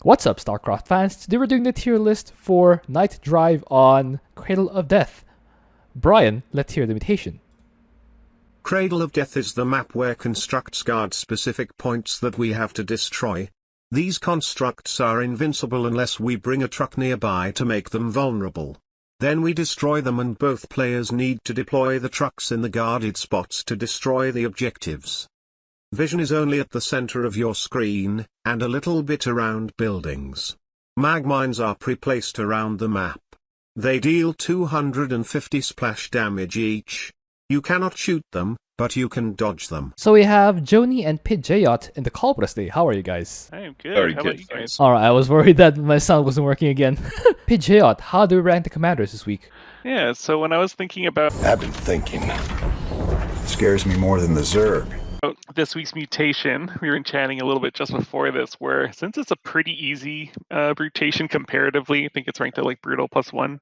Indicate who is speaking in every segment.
Speaker 1: What's up, Starcraft fans? Today we're doing the tier list for Night Drive on Cradle of Death. Brian, let's hear the mutation.
Speaker 2: Cradle of Death is the map where constructs guard specific points that we have to destroy. These constructs are invincible unless we bring a truck nearby to make them vulnerable. Then we destroy them and both players need to deploy the trucks in the guarded spots to destroy the objectives. Vision is only at the center of your screen, and a little bit around buildings. Mag mines are pre-placed around the map. They deal 250 splash damage each. You cannot shoot them, but you can dodge them.
Speaker 1: So we have Joni and Pidgeot in the call for us today. How are you guys?
Speaker 3: I am good.
Speaker 4: Very
Speaker 3: How
Speaker 4: good,
Speaker 3: about you guys?
Speaker 1: Alright, I was worried that my sound wasn't working again. Pidgeot, how do we rank the commanders this week?
Speaker 3: Yeah, so when I was thinking about
Speaker 5: I've been thinking. Scares me more than the Zerg.
Speaker 3: this week's mutation, we were chatting a little bit just before this, where since it's a pretty easy mutation comparatively, I think it's ranked at like brutal +1,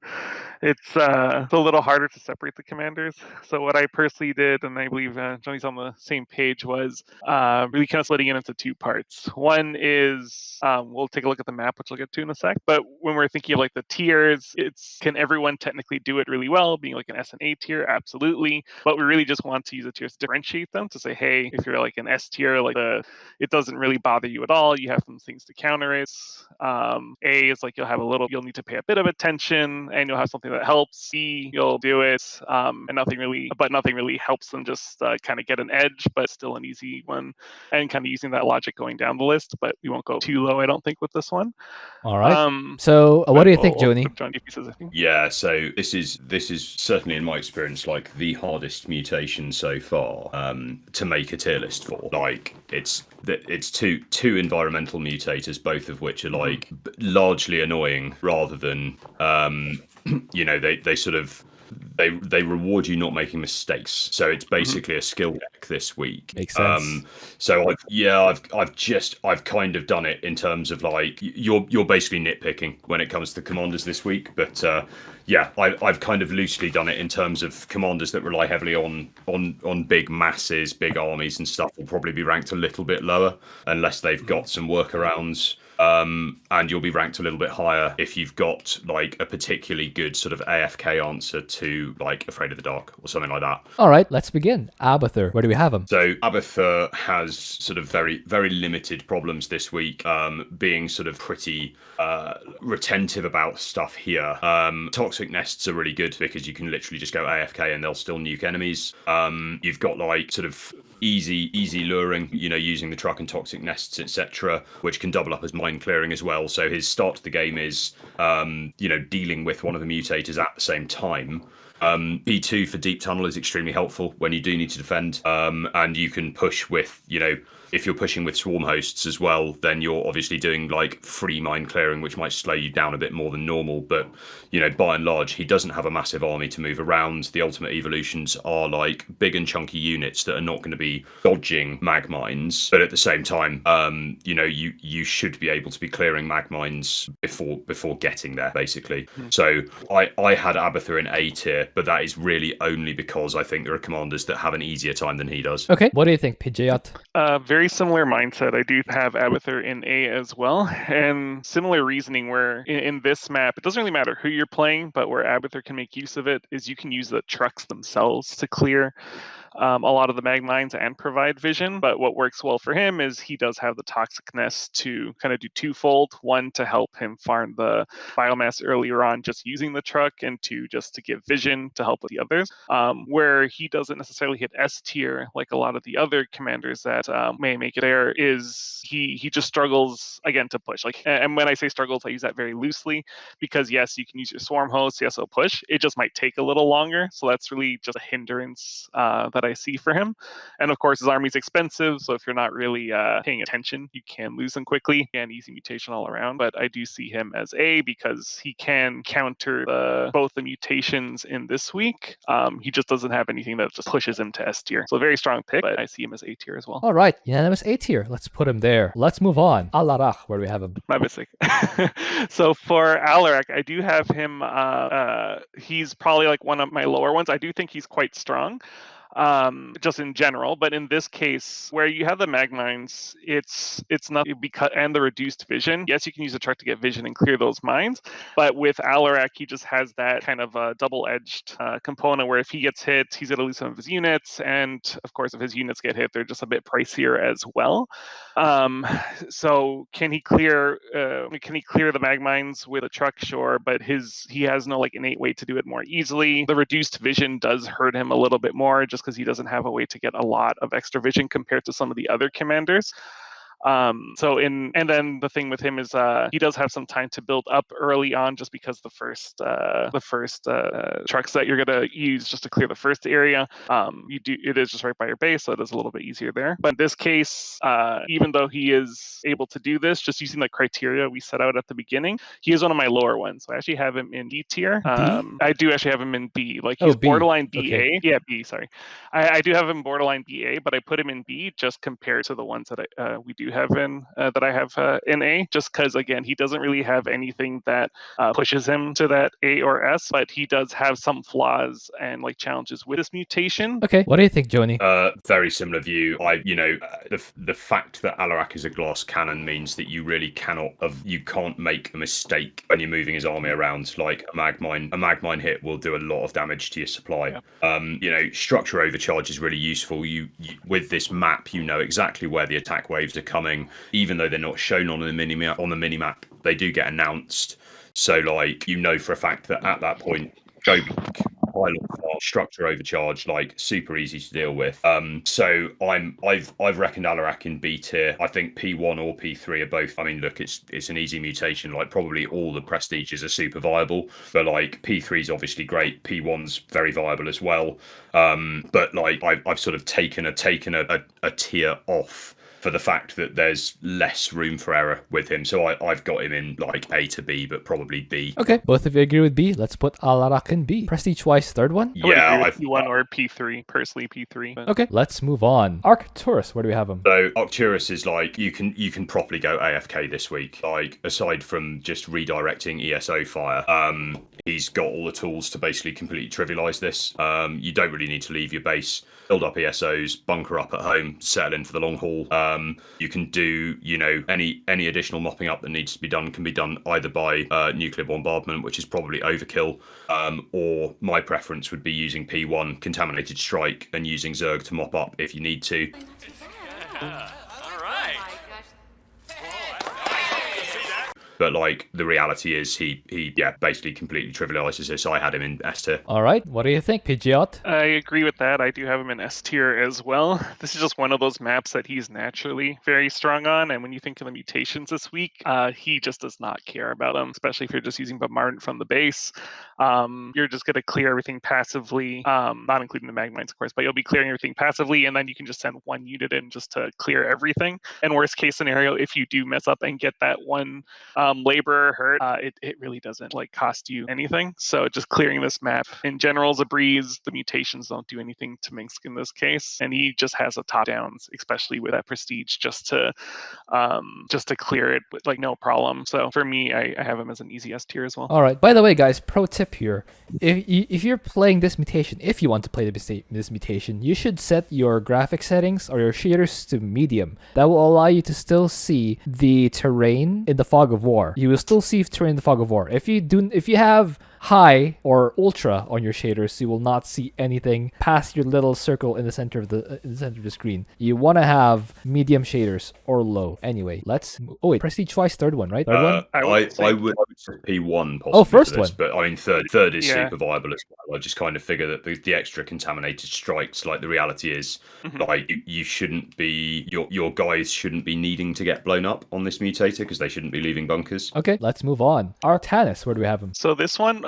Speaker 3: it's a little harder to separate the commanders. So what I personally did, and I believe Johnny's on the same page, was really kind of splitting it into two parts. One is we'll take a look at the map, which I'll get to in a sec, but when we're thinking of like the tiers, it's can everyone technically do it really well, being like an S and A tier? Absolutely. But we really just want to use the tiers to differentiate them, to say, hey, if you're like an S tier, like it doesn't really bother you at all. You have some things to counter it. A is like you'll need to pay a bit of attention, and you'll have something that helps. B, you'll do it, and nothing really helps them just kind of get an edge, but still an easy one. And kind of using that logic going down the list, but we won't go too low, I don't think, with this one.
Speaker 1: Alright. So what do you think, Joni?
Speaker 3: John, DP says, I think.
Speaker 4: Yeah, so this is certainly in my experience like the hardest mutation so far to make a tier list for. Like it's two environmental mutators, both of which are like largely annoying rather than they sort of they reward you not making mistakes. So it's basically a skill deck this week.
Speaker 1: Makes sense.
Speaker 4: So I've kind of done it in terms of like you're basically nitpicking when it comes to commanders this week, but I've kind of loosely done it in terms of commanders that rely heavily on big masses, big armies and stuff will probably be ranked a little bit lower unless they've got some workarounds. And you'll be ranked a little bit higher if you've got like a particularly good sort of AFK answer to like Afraid of the Dark or something like that.
Speaker 1: Alright, let's begin. Abathur, where do we have him?
Speaker 4: So Abathur has sort of very, very limited problems this week, being sort of pretty retentive about stuff here. Toxic nests are really good because you can literally just go AFK and they'll still nuke enemies. You've got like sort of easy luring, using the truck and toxic nests, etc., which can double up as mine clearing as well. So his start to the game is dealing with one of the mutators at the same time. B2 for deep tunnel is extremely helpful when you do need to defend, and you can push with if you're pushing with swarm hosts as well, then you're obviously doing like free mine clearing, which might slow you down a bit more than normal. But by and large, he doesn't have a massive army to move around. The ultimate evolutions are like big and chunky units that are not going to be dodging mag mines, but at the same time, you should be able to be clearing mag mines before getting there, basically. So I had Abathur in A tier, but that is really only because I think there are commanders that have an easier time than he does.
Speaker 1: Okay, what do you think, Pidgeot?
Speaker 3: Very similar mindset. I do have Abathur in A as well, and similar reasoning where in this map, it doesn't really matter who you're playing, but where Abathur can make use of it is you can use the trucks themselves to clear a lot of the mag mines and provide vision. But what works well for him is he does have the toxicness to kind of do twofold. One, to help him farm the biomass earlier on just using the truck, and two, just to give vision to help with the others. Where he doesn't necessarily hit S tier like a lot of the other commanders that may make it there is he just struggles again to push. And when I say struggles, I use that very loosely because yes, you can use your swarm host, yes, it'll push. It just might take a little longer. So that's really just a hindrance that I see for him. And of course, his army's expensive, so if you're not really paying attention, you can lose him quickly. And easy mutation all around. But I do see him as A because he can counter both the mutations in this week. He just doesn't have anything that just pushes him to S tier. So a very strong pick, but I see him as A tier as well.
Speaker 1: All right, unanimous A tier. Let's put him there. Let's move on. Alarak, where do we have him?
Speaker 3: My mistake. So for Alarak, I do have him. He's probably like one of my lower ones. I do think he's quite strong. just in general. But in this case, where you have the mag mines, it's not because and the reduced vision. Yes, you can use a truck to get vision and clear those mines, but with Alarak, he just has that kind of a double-edged component where if he gets hit, he's going to lose some of his units, and of course, if his units get hit, they're just a bit pricier as well. So can he clear the mag mines with a truck? Sure, but he has no like innate way to do it more easily. The reduced vision does hurt him a little bit more just because he doesn't have a way to get a lot of extra vision compared to some of the other commanders. And then the thing with him is he does have some time to build up early on, just because the first trucks that you're gonna use just to clear the first area, it is just right by your base, so it is a little bit easier there. But in this case, even though he is able to do this, just using the criteria we set out at the beginning, he is one of my lower ones. So I actually have him in D tier. I do actually have him in B. Like he's borderline BA. Okay. Yeah, B. Sorry, I do have him borderline BA, but I put him in B just compared to the ones that we do have in that I have in A, just because again he doesn't really have anything that pushes him to that A or S, but he does have some flaws and like challenges with this mutation.
Speaker 1: Okay, what do you think, Joni?
Speaker 4: Very similar view. The fact that Alarak is a glass cannon means that you really you can't make a mistake when you're moving his army around. Like a mag mine hit will do a lot of damage to your supply. Yeah. Structure overcharge is really useful. You with this map, you know exactly where the attack waves are coming, even though they're not shown on the minimap. They do get announced, so like for a fact that at that point, go back, structure overcharge, like super easy to deal with. So I've reckoned Alarak in B tier. I think P1 or P3 are both. I mean, look, it's an easy mutation. Like probably all the prestiges are super viable, but like P3 is obviously great. P1's very viable as well. But like I've sort of taken a tier off for the fact that there's less room for error with him. So I've got him in like A to B, but probably B.
Speaker 1: Okay, both of you agree with B. Let's put Alarak in B. Prestige-wise, third one?
Speaker 3: Yeah, P1 or P3. Personally, P3. But...
Speaker 1: Okay, let's move on. Arcturus, where do we have him?
Speaker 4: So Arcturus is like, you can properly go AFK this week. Like, aside from just redirecting ESO fire, he's got all the tools to basically completely trivialize this. You don't really need to leave your base. Build up ESOs, bunker up at home, settle in for the long haul. You can do, any additional mopping up that needs to be done can be done either by nuclear bombardment, which is probably overkill, or my preference would be using P1, contaminated strike, and using Zerg to mop up if you need to. But like the reality is he basically completely trivializes this. So I had him in S tier.
Speaker 1: All right, what do you think, Pidgeot?
Speaker 3: I agree with that. I do have him in S tier as well. This is just one of those maps that he's naturally very strong on, and when you think of the mutations this week, he just does not care about them, especially if you're just using bombardment from the base. You're just going to clear everything passively, not including the mag mines, of course, but you'll be clearing everything passively, and then you can just send one unit in just to clear everything. And worst case scenario, if you do mess up and get that one labor hurt, it really doesn't like cost you anything. So just clearing this map in general is a breeze. The mutations don't do anything to Minsk in this case, and he just has a top downs, especially with that prestige, just to clear it with like no problem. So for me, I have him as an easy S tier as well.
Speaker 1: All right. By the way, guys, pro tip here: if you're playing this mutation, if you want to play this mutation, you should set your graphic settings or your shaders to medium. That will allow you to still see the terrain in the fog of war. You will still see terrain in the fog of war. If you have high or ultra on your shaders, you will not see anything past your little circle in the center of the screen. You want to have medium shaders or low. Anyway, prestige twice, third one, right? Third one?
Speaker 4: I would say P1 possibly.
Speaker 1: Oh, first one.
Speaker 4: But I mean, third is super viable as well. I just kind of figure that the extra contaminated strikes, like the reality is, like you shouldn't be, your guys shouldn't be needing to get blown up on this mutator because they shouldn't be leaving bunkers.
Speaker 1: Okay, let's move on. Artanis, where do we have him?
Speaker 3: So this one,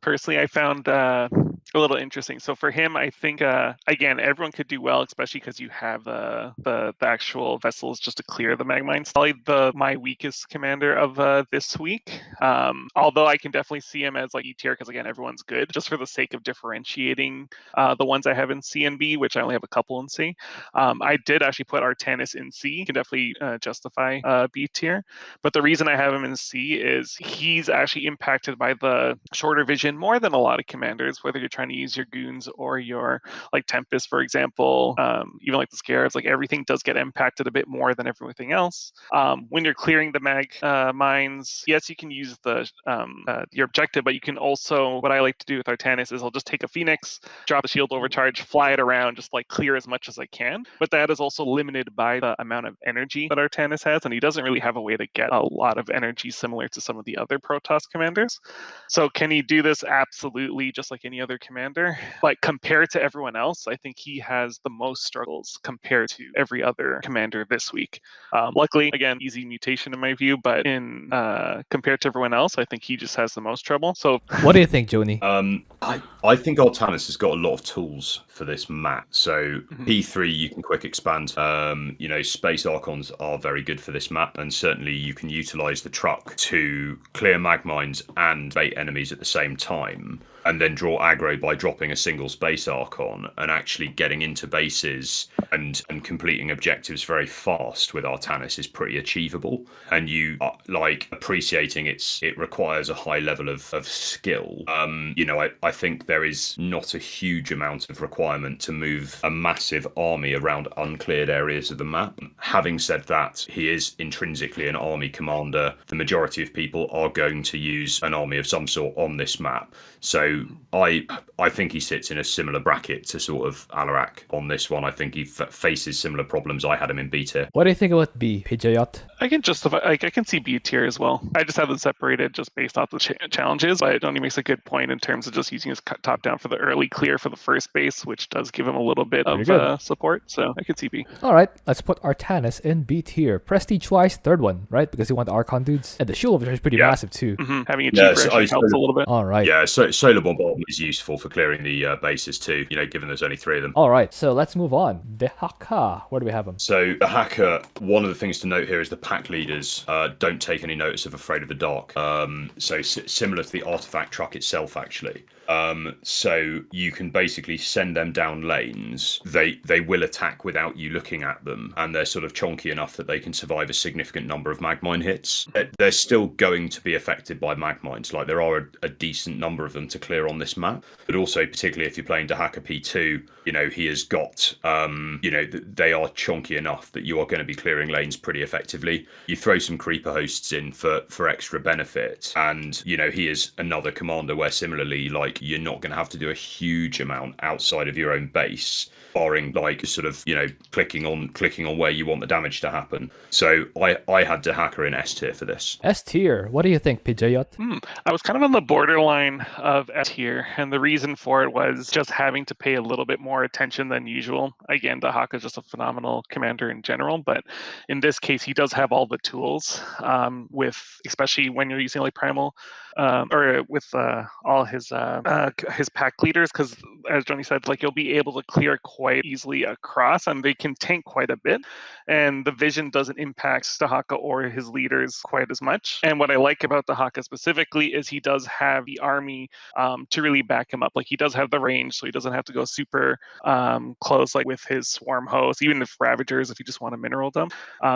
Speaker 3: personally, I found a little interesting. So for him, I think again, everyone could do well, especially because you have the actual vessels just to clear the mag mines. Probably my weakest commander of this week. Although I can definitely see him as like E tier because again, everyone's good. Just for the sake of differentiating the ones I have in C and B, which I only have a couple in C. I did actually put Artanis in C. You can definitely justify B tier. But the reason I have him in C is he's actually impacted by the shorter vision more than a lot of commanders, whether you're trying to use your goons or your like Tempest, for example, even like the Scarabs, like everything does get impacted a bit more than everything else. When you're clearing the mag mines, yes, you can use the your objective, but you can also, what I like to do with Artanis is I'll just take a Phoenix, drop a shield overcharge, fly it around, just like clear as much as I can. But that is also limited by the amount of energy that Artanis has, and he doesn't really have a way to get a lot of energy similar to some of the other Protoss commanders. So can he do this? Absolutely, just like any other commander. But compared to everyone else, I think he has the most struggles compared to every other commander this week. Luckily, again, easy mutation in my view, but in compared to everyone else, I think he just has the most trouble. So
Speaker 1: What do you think, Joni?
Speaker 4: I think Artanis has got a lot of tools for this map. So P3 you can quick expand. Space Archons are very good for this map, and certainly you can utilize the truck to clear mag mines and bait enemies at the same time, and then draw aggro by dropping a single Space Archon and actually getting into bases and completing objectives very fast with Artanis is pretty achievable. And you like appreciating it requires a high level of skill. I think there is not a huge amount of requirement to move a massive army around uncleared areas of the map. Having said that, he is intrinsically an army commander. The majority of people are going to use an army of some sort on this map. So I think he sits in a similar bracket to sort of Alarak on this one. I think he faces similar problems. I had him in B tier.
Speaker 1: What do you think about B, PJyot?
Speaker 3: I can justify, I can see B tier as well. I just have them separated just based off the challenges. But Donnie makes a good point in terms of just using his top down for the early clear for the first base, which does give him a little bit of support. So I could see B.
Speaker 1: All right, let's put Artanis in B tier. Prestige-wise, third one, right? Because you want the Archon dudes. And the shield is pretty massive too.
Speaker 3: Having a cheaper actually helps a little bit.
Speaker 1: All right.
Speaker 4: Yeah, so Solar Bomb is useful for clearing the bases too, given there's only 3 of them.
Speaker 1: All right, so let's move on. Dehaka, where do we have him?
Speaker 4: So Dehaka, one of the things to note here is the pack leaders don't take any notice of Afraid of the Dark. So similar to the artifact truck itself, actually. So you can basically send them down lanes. They will attack without you looking at them, and they're sort of chonky enough that they can survive a significant number of mag mine hits. They're still going to be affected by mag mines. Like there are a decent number of them to clear on this map, but also particularly if you're playing Dehaka P2, he has got, they are chonky enough that you are going to be clearing lanes pretty effectively. You throw some creeper hosts in for extra benefit, and he is another commander where similarly, like, you're not going to have to do a huge amount outside of your own base, barring like sort of clicking on where you want the damage to happen. So I had Dehaka in S tier for this.
Speaker 1: S tier. What do you think, PJyot?
Speaker 3: I was kind of on the borderline of S tier, and the reason for it was just having to pay a little bit more attention than usual. Again, Dehaka is just a phenomenal commander in general, but in this case, he does have all the tools. Especially when you're using like Primal, or with all his pack leaders, because as Johnny said, like you'll be able to clear quite easily across, and they can tank quite a bit, and the vision doesn't impact Dehaka or his leaders quite as much. And what I like about Dehaka specifically is he does have the army to really back him up. Like he does have the range, so he doesn't have to go super close, like with his swarm hosts, even if Ravagers, if you just want to mineral them.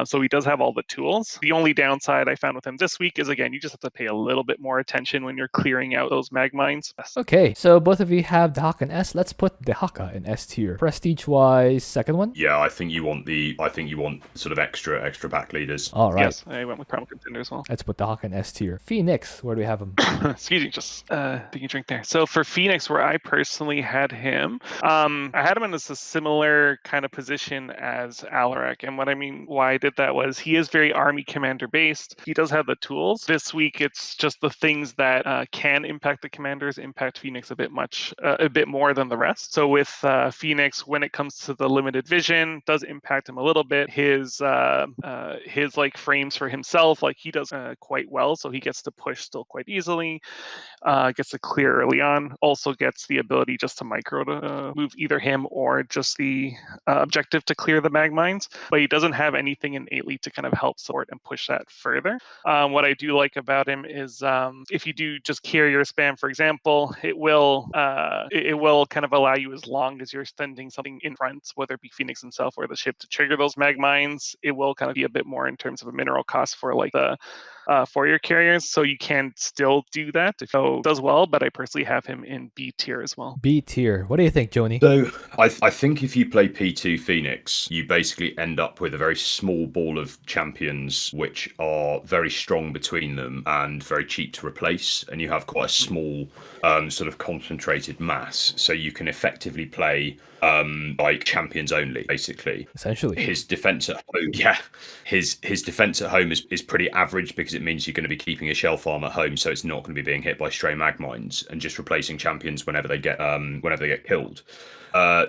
Speaker 3: So he does have all the tools. The only downside I found with him this week is, again, you just have to pay a little bit more attention when you're clearing out those mag mines.
Speaker 1: Okay, so both of you have Dehaka in S. Let's put Dehaka in S tier. Prestige-wise, second one?
Speaker 4: Yeah, I think you want sort of extra pack leaders.
Speaker 1: All right.
Speaker 3: Yes, I went with Primal Contender as well.
Speaker 1: Let's put Dehaka in S tier. Phoenix, where do we have him?
Speaker 3: Excuse me, just taking a drink there. So for Phoenix, where I personally had him, I had him in a similar kind of position as Alarak. And what I mean, why I did that was he is very army commander based. He does have the tools. This week, it's just the things that can impact the commanders impact Phoenix a bit more than the rest. So with Phoenix, when it comes to the limited vision, does impact him a little bit. His like frames for himself, like he does quite well, so he gets to push still quite easily. Gets to clear early on. Also gets the ability just to micro to move either him or just the objective to clear the mag mines. But he doesn't have anything innately to kind of help support and push that further. What I do like about him is if you do just carrier spam, for example, it will kind of allow you, as long as you're sending something in front, whether it be Phoenix himself or the ship, to trigger those mag mines. It will kind of be a bit more in terms of a mineral cost for like the for your carriers, so you can still do that if it does well, but I personally have him in B tier as well.
Speaker 1: B tier. What do you think, Joni?
Speaker 4: So I think if you play P2 Phoenix, you basically end up with a very small ball of champions which are very strong between them and very cheap to replace, and you have quite a small sort of concentrated mass, so you can effectively play like champions only, basically.
Speaker 1: Essentially.
Speaker 4: His defense at home, his defense at home is pretty average, because it means you're going to be keeping a shell farm at home, so it's not going to be being hit by stray mag mines and just replacing champions whenever they get killed.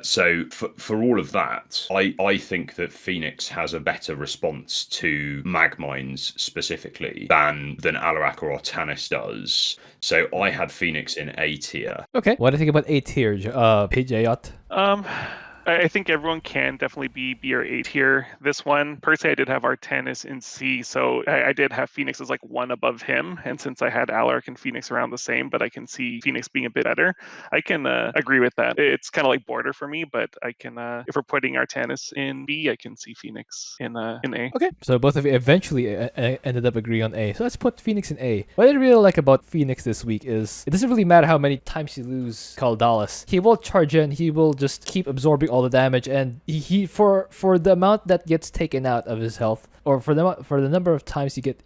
Speaker 4: So for all of that, I think that Phoenix has a better response to mag mines specifically than Alarak or Artanis does. So I had Phoenix in A tier.
Speaker 1: Okay. What do you think about A tier, PJ?
Speaker 3: I think everyone can definitely be B or A tier. This one, personally, I did have Artanis in C, so I did have Phoenix as like one above him. And since I had Alarak and Phoenix around the same, but I can see Phoenix being a bit better, I can agree with that. It's kind of like border for me, but I can, if we're putting Artanis in B, I can see Phoenix in A.
Speaker 1: Okay, so both of you eventually ended up agreeing on A. So let's put Phoenix in A. What I really like about Phoenix this week is it doesn't really matter how many times you lose Kaldalis. He will charge in, he will just keep absorbing all the damage, and he for the amount that gets taken out of his health, or for the number of times he gets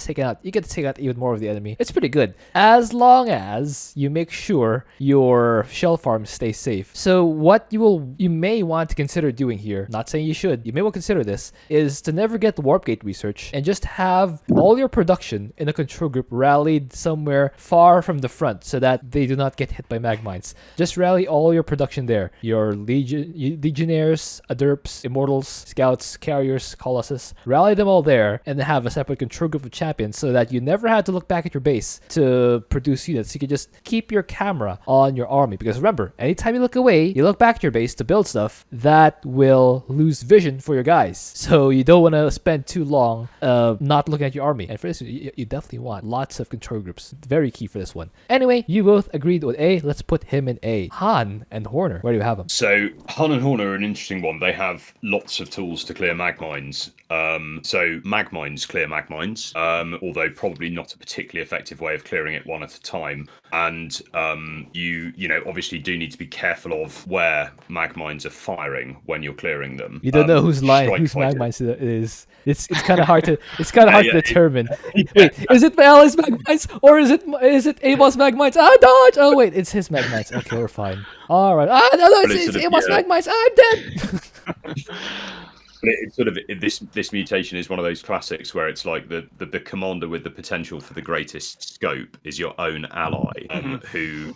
Speaker 1: taken out, you get to take out even more of the enemy. It's pretty good, as long as you make sure your shell farm stays safe. So what you may want to consider doing here, not saying you should, you may well consider this, is to never get the warp gate research and just have all your production in a control group rallied somewhere far from the front so that they do not get hit by mag mines. Just rally all your production there. Your legionnaires, adurps, immortals, scouts, carriers, colossus, rally them all there and then have a separate control group of champions so that you never have to look back at your base to produce units. You can just keep your camera on your army, because remember, anytime you look away, you look back at your base to build stuff, that will lose vision for your guys. So you don't want to spend too long not looking at your army. And for this, you definitely want lots of control groups. Very key for this one. Anyway, you both agreed with A. Let's put him in A. Han and Horner, where do you have them?
Speaker 4: So Han and Horner are an interesting one. They have lots of tools to clear mag mines. So mag mines clear mag mines, although probably not a particularly effective way of clearing it one at a time. And you know obviously do need to be careful of where mag mines are firing when you're clearing them.
Speaker 1: You don't know whose mag mines it is. It's kind of hard to to determine. Wait, is it Ali's mag mines or is it Amos mag mines? Ah, dodge! Oh wait, it's his mag mines. Okay, we're fine. All right. Ah, no, it's Amos mag mines. I'm dead.
Speaker 4: But it's sort of this mutation is one of those classics where it's like the commander with the potential for the greatest scope is your own ally, who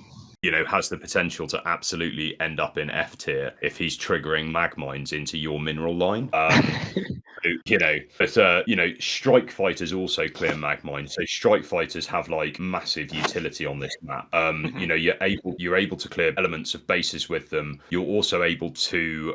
Speaker 4: has the potential to absolutely end up in F tier if he's triggering mag mines into your mineral line. But strike fighters also clear mag mines. So strike fighters have like massive utility on this map. You're able to clear elements of bases with them. You're also able to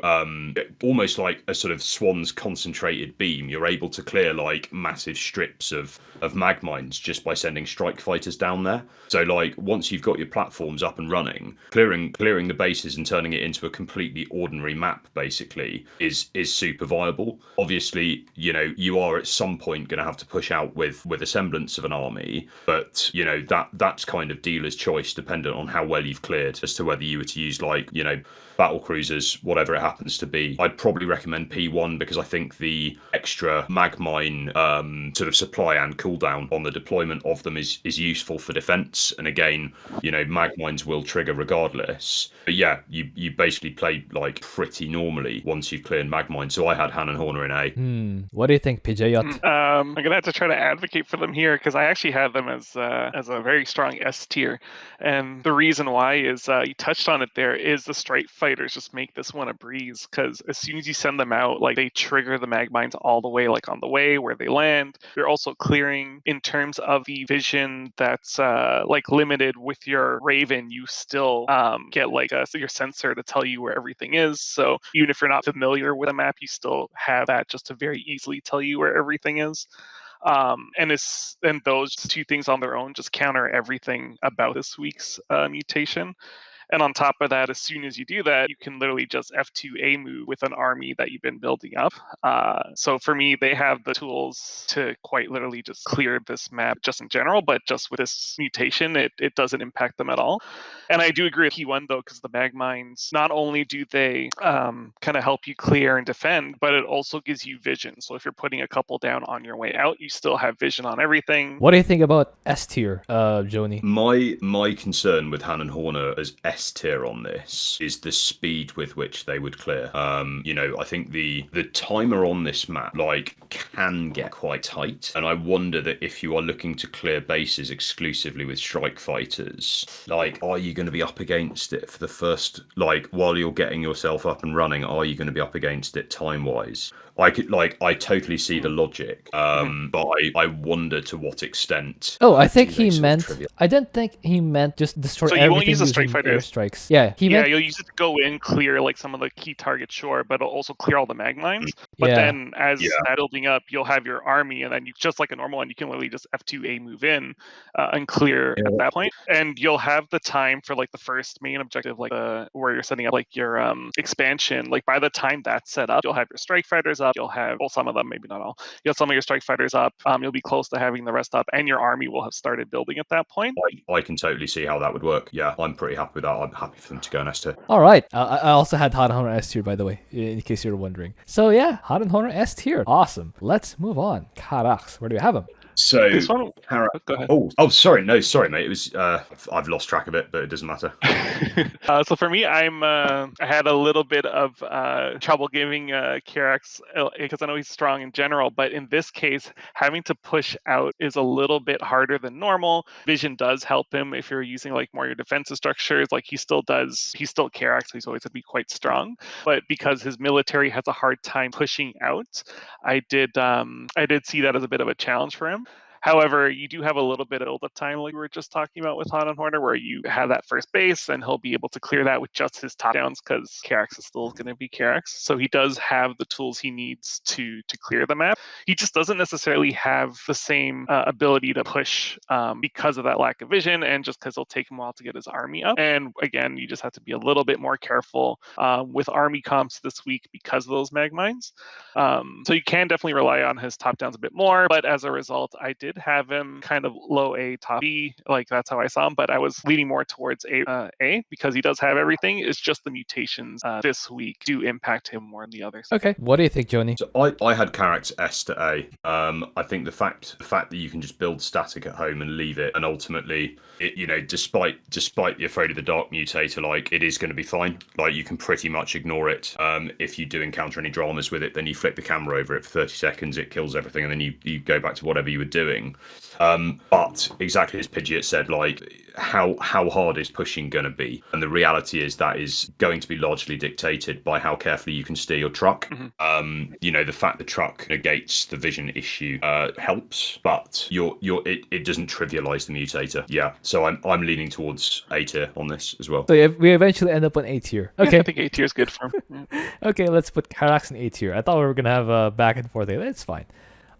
Speaker 4: almost like a sort of Swann's concentrated beam. You're able to clear like massive strips of mag mines just by sending strike fighters down there. So like once you've got your platforms up and running, clearing the bases and turning it into a completely ordinary map basically is super viable. Obviously, you are at some point going to have to push out with a semblance of an army, but that's kind of dealer's choice dependent on how well you've cleared as to whether you were to use battle cruisers, whatever it happens to be. I'd probably recommend P1 because I think the extra mag mine sort of supply and cooldown on the deployment of them is useful for defense. And again, mag mines will trigger regardless. But yeah, you basically play like pretty normally once you've cleared mag mine. So I had Han and Horner in A.
Speaker 1: What do you think, PJ?
Speaker 3: I'm gonna have to try to advocate for them here because I actually had them as a very strong S tier, and the reason why is you touched on it. There is the strike fighters just make this one a breeze because as soon as you send them out, like they trigger the mag mines all the way, like on the way where they land. They're also clearing in terms of the vision that's like limited with your Raven. You still get like your sensor to tell you where everything is. So even if you're not familiar with a map, you still have that just to very easily tell you where everything is. And those two things on their own just counter everything about this week's mutation. And on top of that, as soon as you do that, you can literally just F2A move with an army that you've been building up. So for me, they have the tools to quite literally just clear this map just in general, but just with this mutation, it doesn't impact them at all. And I do agree with P1 though, because the mag mines, not only do they kind of help you clear and defend, but it also gives you vision. So if you're putting a couple down on your way out, you still have vision on everything.
Speaker 1: What do you think about S tier, Joni?
Speaker 4: My concern with Han and Horner as S tier on this is the speed with which they would clear. I think the timer on this map can get quite tight, and I wonder that if you are looking to clear bases exclusively with strike fighters, are you going to be up against it for the first while you're getting yourself up and running? Are you going to be up against it time wise? I totally see the logic, but I wonder to what extent.
Speaker 1: Oh, I think he meant. I didn't think he meant just destroy
Speaker 3: So you
Speaker 1: everything
Speaker 3: won't use the
Speaker 1: using
Speaker 3: strike fighters.
Speaker 1: airstrikes. Yeah,
Speaker 3: you'll use it to go in, clear some of the key targets, sure, but it'll also clear all the mag mines. But then as that building up, you'll have your army, and then you just like a normal one, you can literally just F2A move in and clear at that point, and you'll have the time for the first main objective, where you're setting up your expansion. By the time that's set up, you'll have your strike fighters up. You'll have some of them, maybe not all. You'll have some of your strike fighters up. You'll be close to having the rest up, and your army will have started building at that point.
Speaker 4: I can totally see how that would work. Yeah, I'm pretty happy with that. I'm happy for them to go on S tier.
Speaker 1: All right. I also had Han and Horner S tier, by the way, in case you're wondering. So yeah, Han and Horner S tier. Awesome. Let's move on. Karax, where do we have him?
Speaker 4: So,
Speaker 3: this one, go ahead.
Speaker 4: Sorry, mate. It was I've lost track of it, but it doesn't matter.
Speaker 3: So for me, I had a little bit of trouble giving Karax because I know he's strong in general, but in this case, having to push out is a little bit harder than normal. Vision does help him if you're using more your defensive structures. He's still Karax, so he's always going to be quite strong. But because his military has a hard time pushing out, I did see that as a bit of a challenge for him. However, you do have a little bit of build-up time, like we were just talking about with Han and Horner, where you have that first base, and he'll be able to clear that with just his top downs, because Karax is still going to be Karax. So he does have the tools he needs to clear the map. He just doesn't necessarily have the same ability to push because of that lack of vision, and just because it'll take him a while to get his army up. And again, you just have to be a little bit more careful with army comps this week because of those mag mines. So you can definitely rely on his top downs a bit more, but as a result, I did have him kind of low A, top B, that's how I saw him, but I was leaning more towards A because he does have everything. It's just the mutations this week do impact him more than the others.
Speaker 1: Okay, what do you think, Joni?
Speaker 4: So I had Karax S to A. I think the fact that you can just build static at home and leave it, and ultimately, despite the Afraid of the Dark mutator, it is going to be fine. You can pretty much ignore it. If you do encounter any dramas with it, then you flick the camera over it for 30 seconds, it kills everything, and then you go back to whatever you were doing. But exactly as Pidgeot said, how hard is pushing going to be? And the reality is that is going to be largely dictated by how carefully you can steer your truck. Mm-hmm. The fact the truck negates the vision issue helps, but it doesn't trivialize the mutator. Yeah, so I'm leaning towards A tier on this as well.
Speaker 1: So we eventually end up on A tier. Okay,
Speaker 3: yeah, I think A tier is good for him.
Speaker 1: Okay, let's put Karax in A tier. I thought we were gonna have a back and forth. That's fine.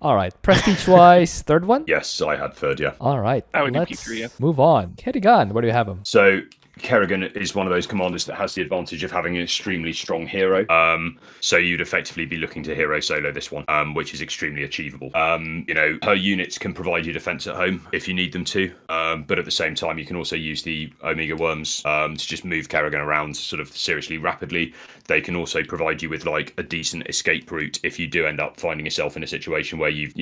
Speaker 1: All right, prestige-wise, third one?
Speaker 4: Yes, I had third, yeah.
Speaker 1: All right,
Speaker 3: I would do
Speaker 1: let's
Speaker 3: P3, yeah.
Speaker 1: move on. Kerrigan, where do you have him?
Speaker 4: So Kerrigan is one of those commanders that has the advantage of having an extremely strong hero. So you'd effectively be looking to hero solo this one, which is extremely achievable. Her units can provide you defense at home if you need them to, but at the same time, you can also use the Omega Worms to just move Kerrigan around sort of seriously rapidly. They can also provide you with a decent escape route if you do end up finding yourself in a situation where you've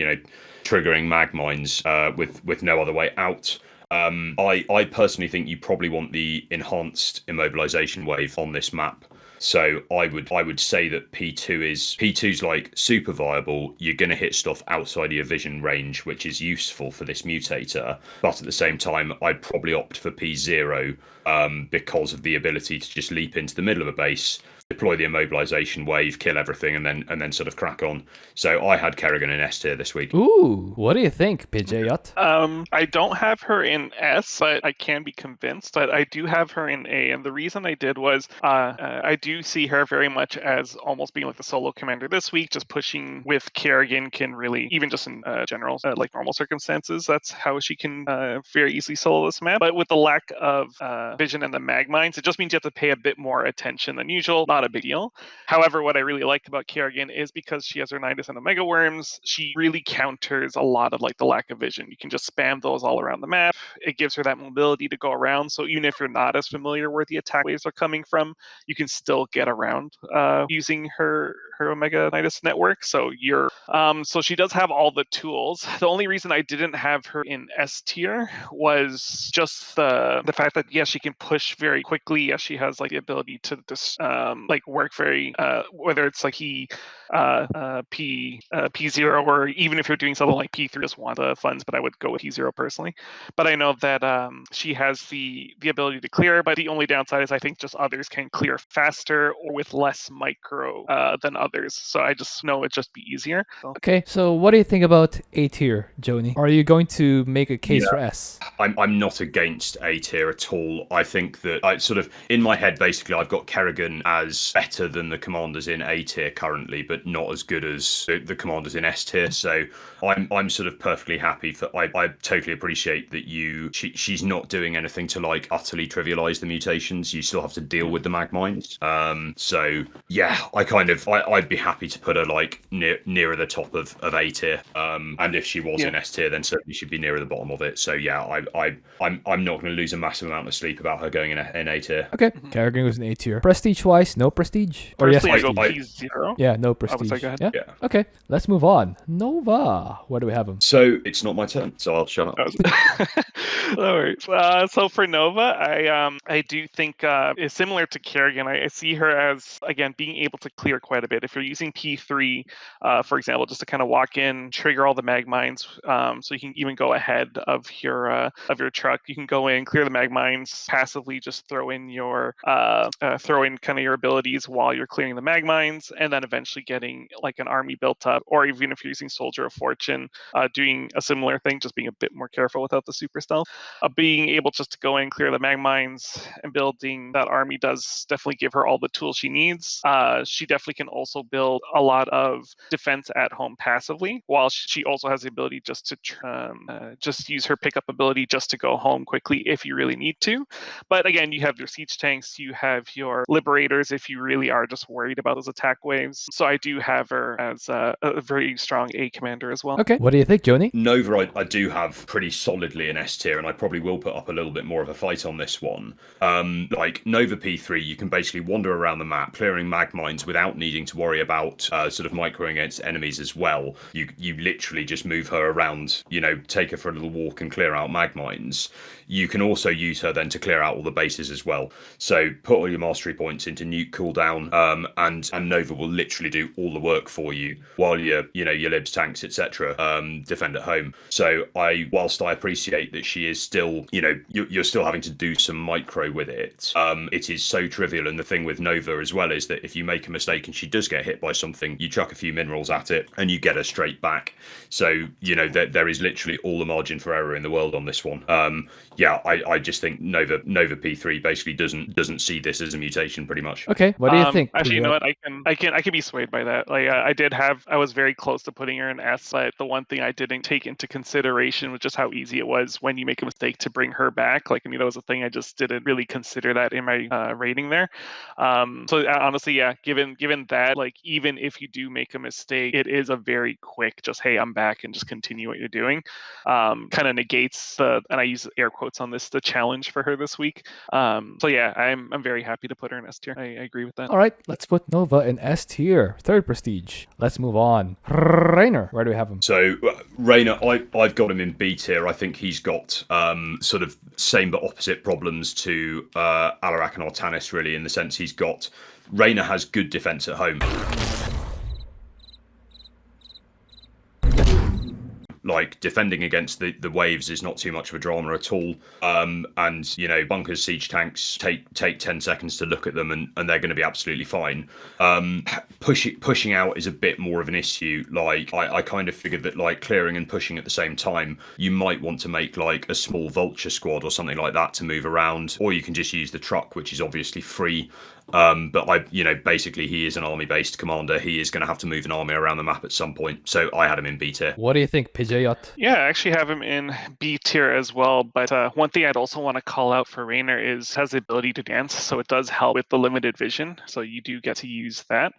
Speaker 4: triggering mag mines with no other way out. I personally think you probably want the enhanced immobilization wave on this map. So I would say that P2's super viable. You're going to hit stuff outside of your vision range, which is useful for this mutator. But at the same time, I'd probably opt for P0 because of the ability to just leap into the middle of a base, deploy the immobilization wave, kill everything, and then sort of crack on. So I had Kerrigan in S tier this week.
Speaker 1: Ooh, what do you think, PJ?
Speaker 3: I don't have her in S, but I can be convinced. But I do have her in A, and the reason I did was I do see her very much as almost being like the solo commander this week, just pushing with Kerrigan can really, even just in general, like normal circumstances, that's how she can very easily solo this map. But with the lack of vision and the mag mines, it just means you have to pay a bit more attention than usual. Not a big deal. However, what I really like about Kerrigan is because she has her Nidus and Omega Worms, she really counters a lot of like the lack of vision. You can just spam those all around the map. It gives her that mobility to go around. So even if you're not as familiar where the attack waves are coming from, you can still get around using her Omega Nidus network. So so she does have all the tools. The only reason I didn't have her in S tier was just the fact that yes, she can push very quickly. Yes, she has like the ability to just like work very whether it's like P0 or even if you're doing something like P3, just want the funds, but I would go with P0 personally. But I know that she has the ability to clear, but the only downside is I think just others can clear faster or with less micro than others. So I just know it'd just be easier. So.
Speaker 1: Okay, so what do you think about A tier, Joni? Are you going to make a case for S?
Speaker 4: I'm not against A tier at all. I think that I sort of, in my head, basically, I've got Kerrigan as better than the commanders in A tier currently, but not as good as the commanders in S tier. So I'm sort of perfectly happy for. I totally appreciate that she's not doing anything to like utterly trivialize the mutations. You still have to deal with the mag mines. So yeah, I'd be happy to put her like nearer the top of A tier. And if she was in S tier, then certainly she'd be nearer the bottom of it. So yeah, I'm not going to lose a massive amount of sleep about her going in A tier.
Speaker 1: Okay, Kerrigan was in A tier. Prestige wise, no prestige. Or yes,
Speaker 3: I go
Speaker 1: prestige.
Speaker 3: P0.
Speaker 1: Yeah, no prestige.
Speaker 3: Go ahead.
Speaker 1: Yeah?
Speaker 4: Yeah.
Speaker 1: Okay, let's move on. Nova, where do we have him?
Speaker 4: So it's not my turn, so I'll shut up.
Speaker 3: No worries. So for Nova, I do think is similar to Kerrigan. I see her as again being able to clear quite a bit. If you're using P3, for example, just to kind of walk in, trigger all the mag mines, so you can even go ahead of your truck. You can go in, clear the mag mines, passively just throw in kind of your abilities while you're clearing the mag mines, and then eventually getting like an army built up. Or even if you're using Soldier of Fortune, doing a similar thing, just being a bit more careful without the super stealth. Being able just to go in, clear the mag mines, and building that army does definitely give her all the tools she needs. She definitely can also build a lot of defense at home passively, while she also has the ability just to just use her pickup ability just to go home quickly if you really need to. But again, you have your siege tanks, you have your liberators if you really are just worried about those attack waves. So I do have her as a very strong A commander as well.
Speaker 1: Okay, what do you think, Joni?
Speaker 4: Nova, I do have pretty solidly in S tier, and I probably will put up a little bit more of a fight on this one. Like Nova P3, you can basically wander around the map, clearing mag mines without needing to worry about sort of microing against enemies as well. You literally just move her around, take her for a little walk and clear out mag mines. You can also use her then to clear out all the bases as well. So put all your mastery points into nuke cooldown, and Nova will literally do all the work for you while your libs, tanks, etc. Defend at home. So whilst I appreciate that she is still, you're still having to do some micro with it. It is so trivial, and the thing with Nova as well is that if you make a mistake and she does get hit by something, you chuck a few minerals at it and you get her straight back. So there is literally all the margin for error in the world on this one. I just think Nova P3 basically doesn't see this as a mutation pretty much.
Speaker 1: Okay, what do you think?
Speaker 3: Actually, you know what? I can be swayed by that. Like I was very close to putting her in S, but the one thing I didn't take into consideration was just how easy it was when you make a mistake to bring her back. Like that was a thing I just didn't really consider that in my rating there. So honestly, yeah, given that, like even if you do make a mistake, it is a very quick just hey, I'm back and just continue what you're doing. Kind of negates and I use air quotes on this, the challenge for her this week. So yeah, I'm very happy to put her in S tier. I agree with that.
Speaker 1: All right, let's put Nova in S tier, third prestige. Let's move on. Raynor, where do we have him?
Speaker 4: So Raynor, I've got him in B tier. I think he's got sort of same but opposite problems to Alarak and Artanis, really, in the sense Raynor has good defense at home. like defending against the waves is not too much of a drama at all. And you know, bunkers, siege tanks take 10 seconds to look at them, and they're going to be absolutely fine. Pushing out is a bit more of an issue. Like I kind of figured that like clearing and pushing at the same time, you might want to make like a small vulture squad or something like that to move around, or you can just use the truck, which is obviously free. But basically he is an army-based commander. He is going to have to move an army around the map at some point. So I had him in B tier.
Speaker 1: What do you think, Pidgeot?
Speaker 3: Yeah, I actually have him in B tier as well. But one thing I'd also want to call out for Raynor is has the ability to dance, so it does help with the limited vision. So you do get to use that,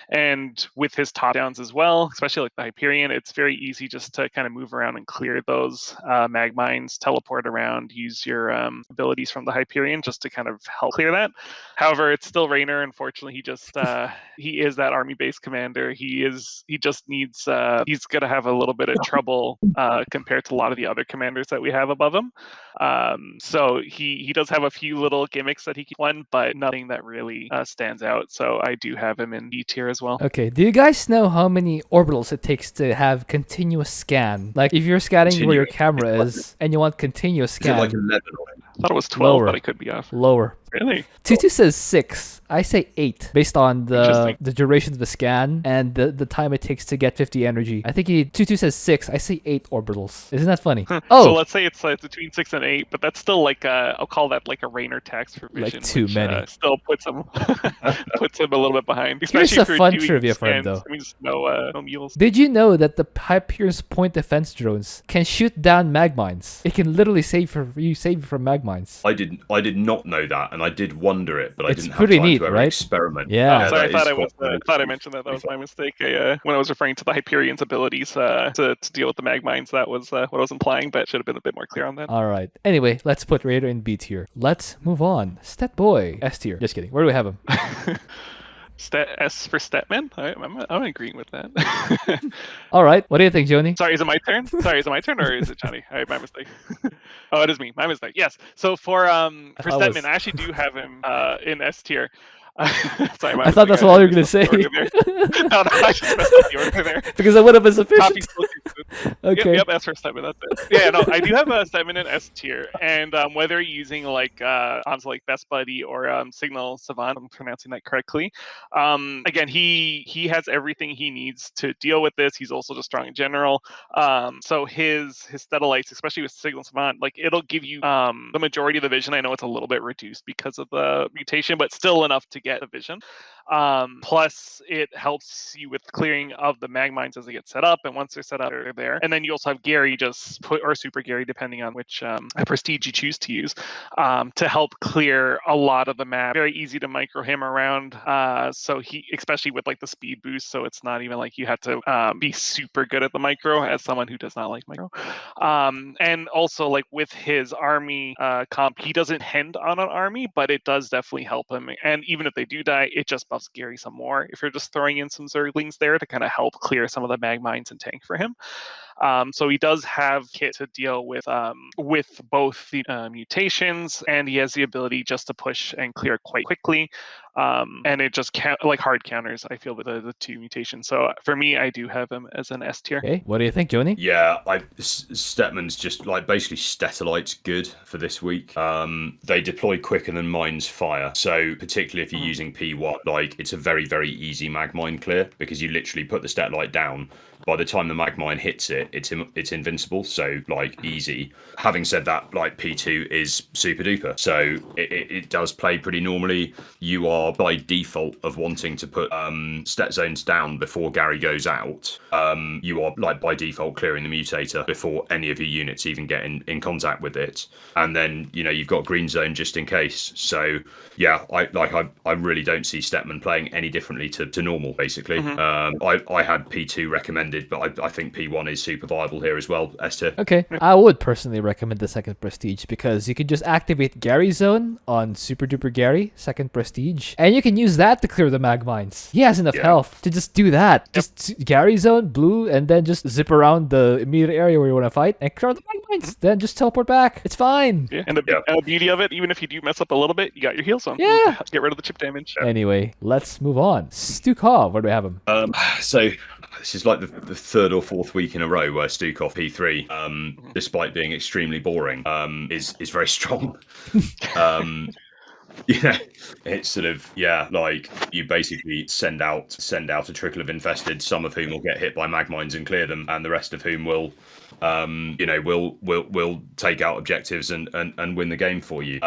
Speaker 3: and with his top downs as well, especially like the Hyperion, it's very easy just to kind of move around and clear those mag mines, teleport around, use your abilities from the Hyperion just to kind of help clear that. However, it's still Raynor. Unfortunately, he just he is that army-based commander. He just needs he's gonna have a little bit of trouble compared to a lot of the other commanders that we have above him. So he does have a few little gimmicks that he can run, but nothing that really stands out. So I do have him in B tier as well.
Speaker 1: Okay, do you guys know how many orbitals it takes to have continuous scan? Like if you're scanning where your camera is and you want continuous
Speaker 4: Is it
Speaker 1: scan.
Speaker 4: like 11
Speaker 3: I thought it was 12,
Speaker 1: Lower.
Speaker 3: but I could be off.
Speaker 1: Lower.
Speaker 3: Really?
Speaker 1: Tutu says 6. I say 8 based on the
Speaker 3: Interesting.
Speaker 1: duration of the scan and the time it takes to get 50 energy. I think Tutu says 6. I say 8 orbitals. Isn't that funny? Oh,
Speaker 3: So let's say it's between 6 and 8, but that's still like I'll call that like a Raynor tax for vision.
Speaker 1: Like too
Speaker 3: which,
Speaker 1: many.
Speaker 3: Still puts him puts him a little bit behind.
Speaker 1: Here's
Speaker 3: Especially
Speaker 1: a
Speaker 3: if you're
Speaker 1: fun
Speaker 3: doing
Speaker 1: trivia for him,
Speaker 3: scans.
Speaker 1: though.
Speaker 3: I mean, just no mules.
Speaker 1: did you know that the Hyperion's point defense drones can shoot down mag mines? It can literally save you from mag mines.
Speaker 4: I did not know that, and I did wonder it, but I
Speaker 1: It's
Speaker 4: didn't have
Speaker 1: pretty
Speaker 4: time
Speaker 1: neat,
Speaker 4: to ever
Speaker 1: right?
Speaker 4: experiment.
Speaker 1: Yeah.
Speaker 3: Sorry, I
Speaker 4: that
Speaker 3: thought
Speaker 4: is quite
Speaker 3: I mentioned that. That was my mistake. When I was referring to the Hyperion's abilities to deal with the mag mines, that was what I was implying, but should have been a bit more clear on that.
Speaker 1: All right. Anyway, let's put Raider in B tier. Let's move on. Stet Boy, S tier. Just kidding. Where do we have him?
Speaker 3: S for Stetmann? I'm agreeing with that.
Speaker 1: All right. What do you think, Joni?
Speaker 3: Sorry, is it my turn? Or is it Johnny? My mistake. Oh, it is me. My mistake. Yes. So for Stetmann, I actually do have him in S tier. Sorry,
Speaker 1: I thought that's all you were gonna say.
Speaker 3: No, I just messed up the order there.
Speaker 1: Because that would have been
Speaker 3: Copy
Speaker 1: sufficient.
Speaker 3: still too soon.
Speaker 1: Okay.
Speaker 3: Yep, S for Stetmann, that's it. Yeah, no, I do have a Stetmann in S tier, and whether you're using like Best Buddy or Signal Savant, I'm pronouncing that correctly. Again, he has everything he needs to deal with this. He's also just strong in general. So his Steadalites, especially with Signal Savant, like it'll give you the majority of the vision. I know it's a little bit reduced because of the mutation, but still enough to get the vision. Plus, it helps you with clearing of the mag mines as they get set up, and once they're set up, they're there. And then you also have Gary or Super Gary, depending on which prestige you choose to use, to help clear a lot of the map. Very easy to micro him around. So he, especially with like the speed boost, so it's not even like you have to be super good at the micro as someone who does not like micro. And also like with his army comp, he doesn't depend on an army, but it does definitely help him. And even if they do die, it just buffs Gary some more if you're just throwing in some Zerglings there to kind of help clear some of the mag mines and tank for him. So he does have kit to deal with both the mutations, and he has the ability just to push and clear quite quickly. And it just like hard counters, I feel, with the two mutations. So for me, I do have him as an S tier.
Speaker 1: Okay. What do you think, Joni?
Speaker 4: Yeah, Stetmann's just like basically Stetalite's good for this week. They deploy quicker than mines fire. So particularly if you're using P1, like it's a very, very easy mag mine clear because you literally put the Stetalite down. By the time the mag mine hits it, it's invincible, so like easy. Having said that, like P2 is super duper, so it does play pretty normally. You are by default of wanting to put stat zones down before Gary goes out. You are like by default clearing the mutator before any of your units even get in contact with it, and then you've got green zone just in case. So yeah, I really don't see Stetmann playing any differently to normal basically. I had P2 recommended, but I think P1 is super viable here as well, S tier.
Speaker 1: Okay, I would personally recommend the second prestige because you can just activate Gary Zone on Super Duper Gary, second prestige, and you can use that to clear the mag mines. He has enough health to just do that. Yep. Just Gary Zone, blue, and then just zip around the immediate area where you want to fight and clear the mag mines. Then just teleport back. It's fine.
Speaker 3: Yeah, and the beauty of it, even if you do mess up a little bit, you got your heal zone.
Speaker 1: Yeah.
Speaker 3: Get rid of the chip damage.
Speaker 1: Anyway, let's move on. Stukov, where do we have him?
Speaker 4: So this is like the third or fourth week in a row where Stukov P3, despite being extremely boring, is very strong. Yeah, it's sort of like you basically send out a trickle of infested, some of whom will get hit by magmines and clear them, and the rest of whom will will take out objectives and win the game for you.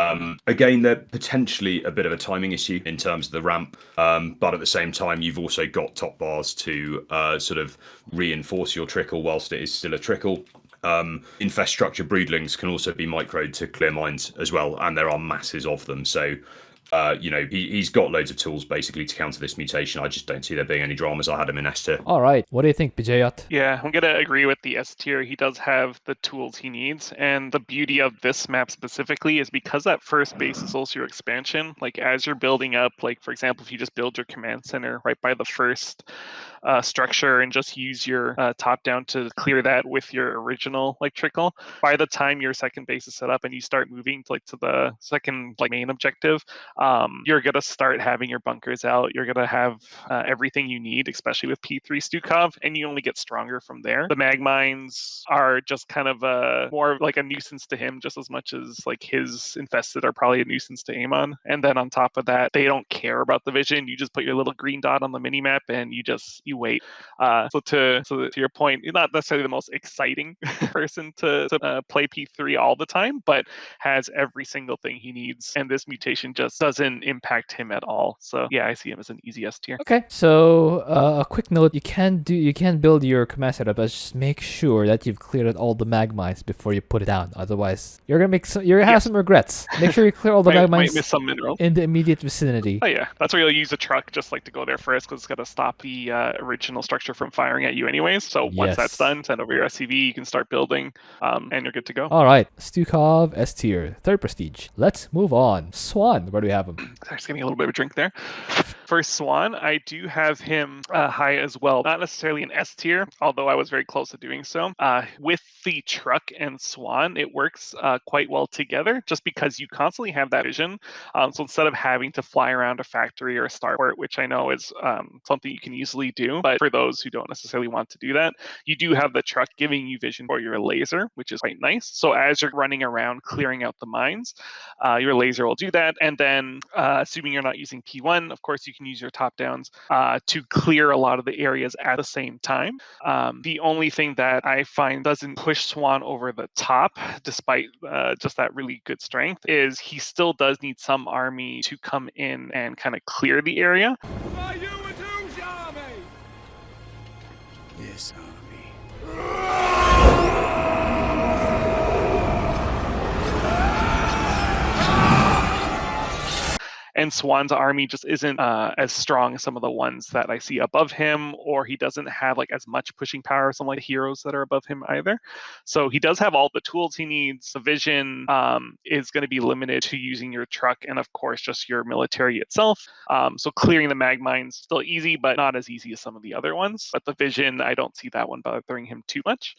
Speaker 4: Again, they're potentially a bit of a timing issue in terms of the ramp, but at the same time, you've also got top bars to sort of reinforce your trickle whilst it is still a trickle. Infrastructure broodlings can also be microed to clear mines as well, and there are masses of them. So, he's got loads of tools basically to counter this mutation. I just don't see there being any dramas. I had him in S tier.
Speaker 1: All right, what do you think, Bijayat?
Speaker 3: Yeah, I'm gonna agree with the S tier. He does have the tools he needs, and the beauty of this map specifically is because that first base is also your expansion. Like as you're building up, like for example, if you just build your command center right by the first structure and just use your top down to clear that with your original like trickle, by the time your second base is set up and you start moving to the second like main objective, you're gonna start having your bunkers out. You're gonna have everything you need, especially with P3 Stukov, and you only get stronger from there. The mag mines are just kind of more of like a nuisance to him, just as much as like his infested are probably a nuisance to aim on. And then on top of that, they don't care about the vision. You just put your little green dot on the mini map and you wait. So to your point, you're not necessarily the most exciting person to play P3 all the time, but has every single thing he needs, and this mutation just doesn't impact him at all. So yeah, I see him as an easy S tier.
Speaker 1: Okay, so a quick note: you can build your command setup, but just make sure that you've cleared out all the mag mines before you put it down. Otherwise, you're gonna have some regrets. Make sure you clear all the mag
Speaker 3: might
Speaker 1: mines
Speaker 3: miss some mineral
Speaker 1: in the immediate vicinity.
Speaker 3: Oh yeah, that's where you'll use a truck just like to go there first, because it's gonna stop the original structure from firing at you anyways. So once that's done, send over your SCV, you can start building, and you're good to go.
Speaker 1: All right, Stukov S tier, 3rd prestige. Let's move on. Swann, where do we have him?
Speaker 3: Sorry, just getting a little bit of a drink there. For Swann, I do have him high as well. Not necessarily an S tier, although I was very close to doing so. With the truck and Swann, it works quite well together, just because you constantly have that vision. So instead of having to fly around a factory or a starport, which I know is something you can easily do, but for those who don't necessarily want to do that, you do have the truck giving you vision for your laser, which is quite nice. So as you're running around clearing out the mines, your laser will do that. And then assuming you're not using P1, of course, you can use your top downs to clear a lot of the areas at the same time. The only thing that I find doesn't push Swann over the top, despite just that really good strength, is he still does need some army to come in and kind of clear the area.
Speaker 6: Are you with whose army?
Speaker 5: This army.
Speaker 3: And Swann's army just isn't as strong as some of the ones that I see above him, or he doesn't have like as much pushing power as some like heroes that are above him either. So he does have all the tools he needs. The vision is going to be limited to using your truck and of course just your military itself. So clearing the mag mines still easy, but not as easy as some of the other ones. But the vision, I don't see that one bothering him too much.